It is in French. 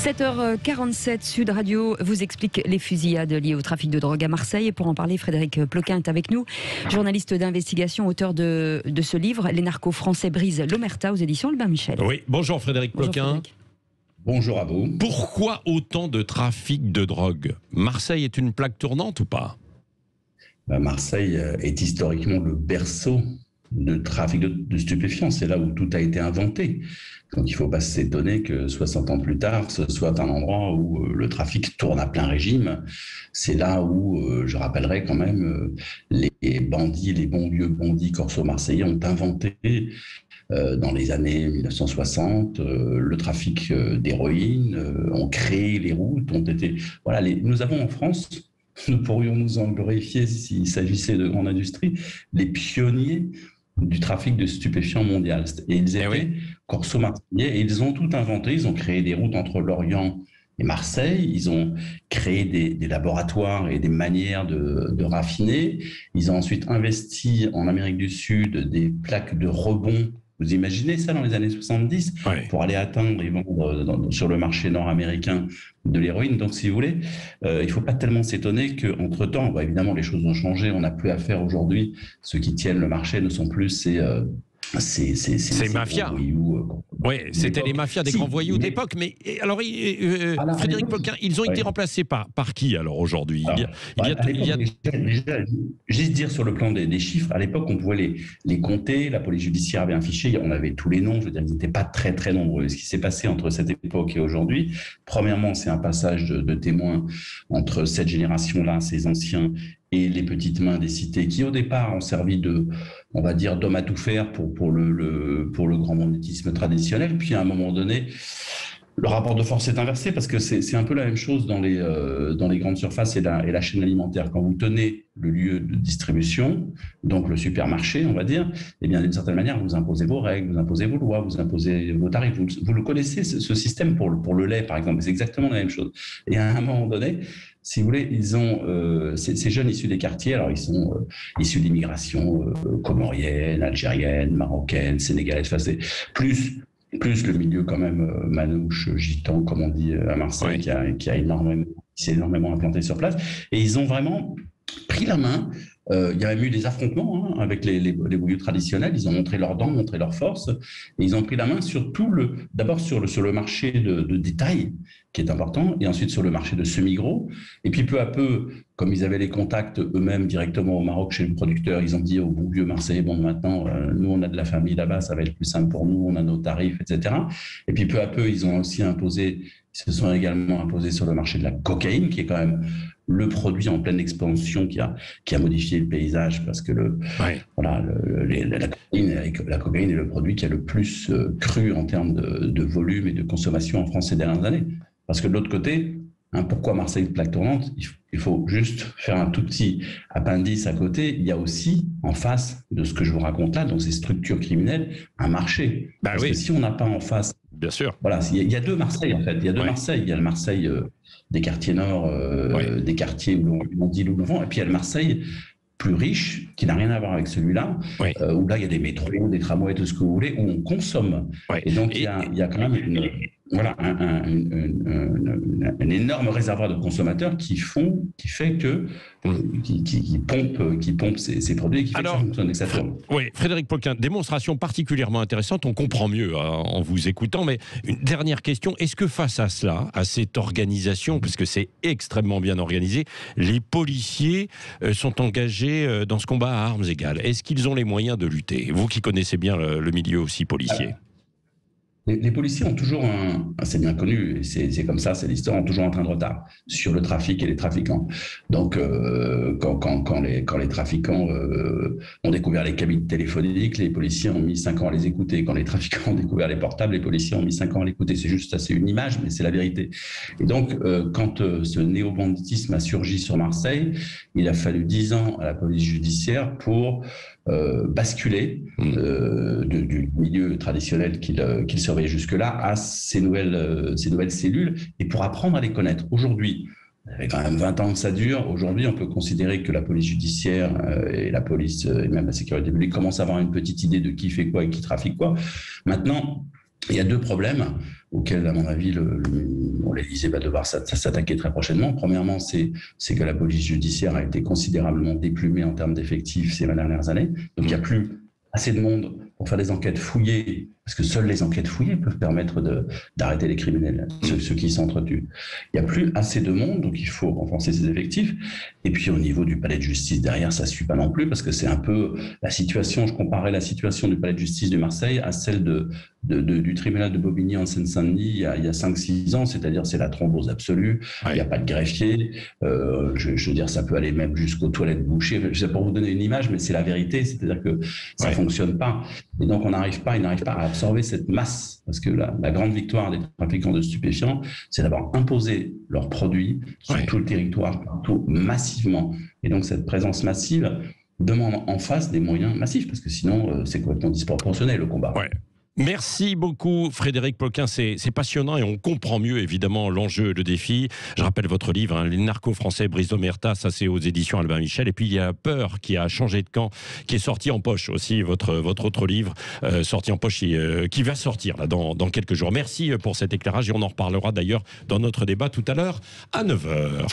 7h47, Sud Radio vous explique les fusillades liées au trafic de drogue à Marseille. Et pour en parler, Frédéric Ploquin est avec nous, journaliste d'investigation, auteur de ce livre, Les narcos français brisent l'omerta aux éditions Albin Michel. Oui, bonjour Frédéric Ploquin. Bonjour Frédéric. Bonjour à vous. Pourquoi autant de trafic de drogue ? Marseille est une plaque tournante ou pas ? Marseille est historiquement le berceau de trafic de stupéfiants. C'est là où tout a été inventé. Donc il ne faut pas s'étonner que 60 ans plus tard, ce soit un endroit où le trafic tourne à plein régime. C'est là où, je rappellerai quand même, les bandits, les bons vieux bandits corso-marseillais ont inventé dans les années 1960 le trafic d'héroïne, ont créé les routes, ont été... Voilà, nous avons en France... Nous pourrions nous en glorifier s'il s'agissait de grande industrie, les pionniers du trafic de stupéfiants mondial. Et ils étaient corso-marseillais et ils ont tout inventé. Ils ont créé des routes entre Lorient et Marseille. Ils ont créé des laboratoires et des manières de raffiner. Ils ont ensuite investi en Amérique du Sud des plaques de rebond. Vous imaginez ça dans les années 70 pour aller atteindre et vendre sur le marché nord-américain de l'héroïne. Donc, si vous voulez, il ne faut pas tellement s'étonner qu'entre-temps, évidemment, les choses ont changé. On n'a plus affaire aujourd'hui. Ceux qui tiennent le marché ne sont plus ces mafias. Oui, c'était les mafias des grands voyous d'époque. Mais alors, Frédéric Ploquin, ils ont été remplacés par qui alors aujourd'hui ? Déjà, juste dire sur le plan des chiffres, à l'époque, on pouvait les compter. La police judiciaire avait un fichier. On avait tous les noms. Je veux dire, ils n'étaient pas très, très nombreux. Ce qui s'est passé entre cette époque et aujourd'hui, premièrement, c'est un passage de témoins entre cette génération-là, ces anciens, et les petites mains des cités qui, au départ, ont servi d'homme à tout faire pour le grand banditisme traditionnel. Puis, à un moment donné, le rapport de force est inversé parce que c'est un peu la même chose dans les grandes surfaces et la chaîne alimentaire. Quand vous tenez le lieu de distribution, donc le supermarché, on va dire, eh bien, d'une certaine manière, vous imposez vos règles, vous imposez vos lois, vous imposez vos tarifs. Vous le connaissez, ce système pour le lait, par exemple. C'est exactement la même chose. Et à un moment donné, si vous voulez, ils ont ces jeunes issus des quartiers. Alors, ils sont issus d'immigration comorienne, algérienne, marocaine, sénégalaise. Enfin, c'est plus le milieu quand même manouche, gitan, comme on dit à Marseille, qui s'est énormément implanté sur place. Et ils ont vraiment pris la main. Il y a même eu des affrontements avec les voyous traditionnels. Ils ont montré leurs dents, montré leur force. Et ils ont pris la main sur d'abord sur le marché de détail, qui est important, et ensuite sur le marché de semi-gros. Et puis peu à peu, comme ils avaient les contacts eux-mêmes directement au Maroc chez le producteur, ils ont dit au bon vieux Marseillais, bon maintenant, nous on a de la famille là-bas, ça va être plus simple pour nous, on a nos tarifs, etc. Et puis peu à peu, ils se sont également imposés sur le marché de la cocaïne, qui est quand même le produit en pleine expansion qui a modifié le paysage, parce que la cocaïne est le produit qui a le plus cru en termes de volume et de consommation en France ces dernières années. Parce que de l'autre côté, pourquoi Marseille est plaque tournante ? Il faut juste faire un tout petit appendice à côté. Il y a aussi, en face de ce que je vous raconte là, dans ces structures criminelles, un marché. Parce que si on n'a pas en face... Bien sûr. Voilà, il y a deux Marseille, en fait. Il y a deux Marseille. Il y a le Marseille des quartiers nord, des quartiers où on dit Loup-le-Vent, et puis il y a le Marseille plus riche, qui n'a rien à voir avec celui-là, où là, il y a des métros, des tramways, tout ce que vous voulez, où on consomme. Et donc, il y a quand même un énorme réservoir de consommateurs qui pompe ces produits, qui fait que ça fonctionne et que ça tourne. Oui, Frédéric Ploquin, démonstration particulièrement intéressante, on comprend mieux en vous écoutant, mais une dernière question, est-ce que face à cela, à cette organisation, parce que c'est extrêmement bien organisé, les policiers sont engagés dans ce combat à armes égales ? Est-ce qu'ils ont les moyens de lutter ? Vous qui connaissez bien le milieu aussi policier. Les policiers ont toujours c'est bien connu, et c'est comme ça, c'est l'histoire, ont toujours un train de retard sur le trafic et les trafiquants. Donc, quand les trafiquants ont découvert les cabines téléphoniques, les policiers ont mis 5 ans à les écouter. Quand les trafiquants ont découvert les portables, les policiers ont mis 5 ans à l'écouter. C'est une image, mais c'est la vérité. Et donc, quand ce néo-banditisme a surgi sur Marseille, il a fallu 10 ans à la police judiciaire pour basculer du milieu traditionnel qu'il surveillait jusque-là à ces nouvelles cellules, et pour apprendre à les connaître. Aujourd'hui, ça fait quand même 20 ans que ça dure. Aujourd'hui, on peut considérer que la police judiciaire et la police et même la sécurité publique commencent à avoir une petite idée de qui fait quoi et qui trafique quoi. Maintenant, Il y a deux problèmes auxquels, à mon avis, l'Élysée va devoir s'attaquer très prochainement. Premièrement, c'est que la police judiciaire a été considérablement déplumée en termes d'effectifs ces 20 dernières années. Donc, il n'y a plus assez de monde pour faire des enquêtes fouillées, parce que seules les enquêtes fouillées peuvent permettre d'arrêter les criminels, ceux qui s'entretuent. Il n'y a plus assez de monde, donc il faut renforcer ses effectifs. Et puis au niveau du palais de justice, derrière, ça ne suit pas non plus, parce que c'est un peu la situation, je comparais la situation du palais de justice de Marseille à celle du tribunal de Bobigny en Seine-Saint-Denis il y a 5-6 ans, c'est-à-dire c'est la thrombose absolue, il n'y a pas de greffier, je veux dire, ça peut aller même jusqu'aux toilettes bouchées. Je sais pour vous donner une image, mais c'est la vérité, c'est-à-dire que ça ne fonctionne pas. Et donc ils n'arrivent pas à absorber cette masse, parce que la grande victoire des trafiquants de stupéfiants, c'est d'avoir imposé leurs produits sur tout le territoire, partout, massivement. Et donc cette présence massive demande en face des moyens massifs, parce que sinon c'est complètement disproportionné le combat. Ouais. Merci beaucoup Frédéric Ploquin, c'est passionnant et on comprend mieux évidemment l'enjeu, le défi. Je rappelle votre livre, Les narcos français brisent l'omerta, ça c'est aux éditions Albin Michel. Et puis il y a Peur qui a changé de camp, qui est sorti en poche aussi, votre autre livre, sorti en poche qui va sortir là, dans quelques jours. Merci pour cet éclairage et on en reparlera d'ailleurs dans notre débat tout à l'heure à 9h.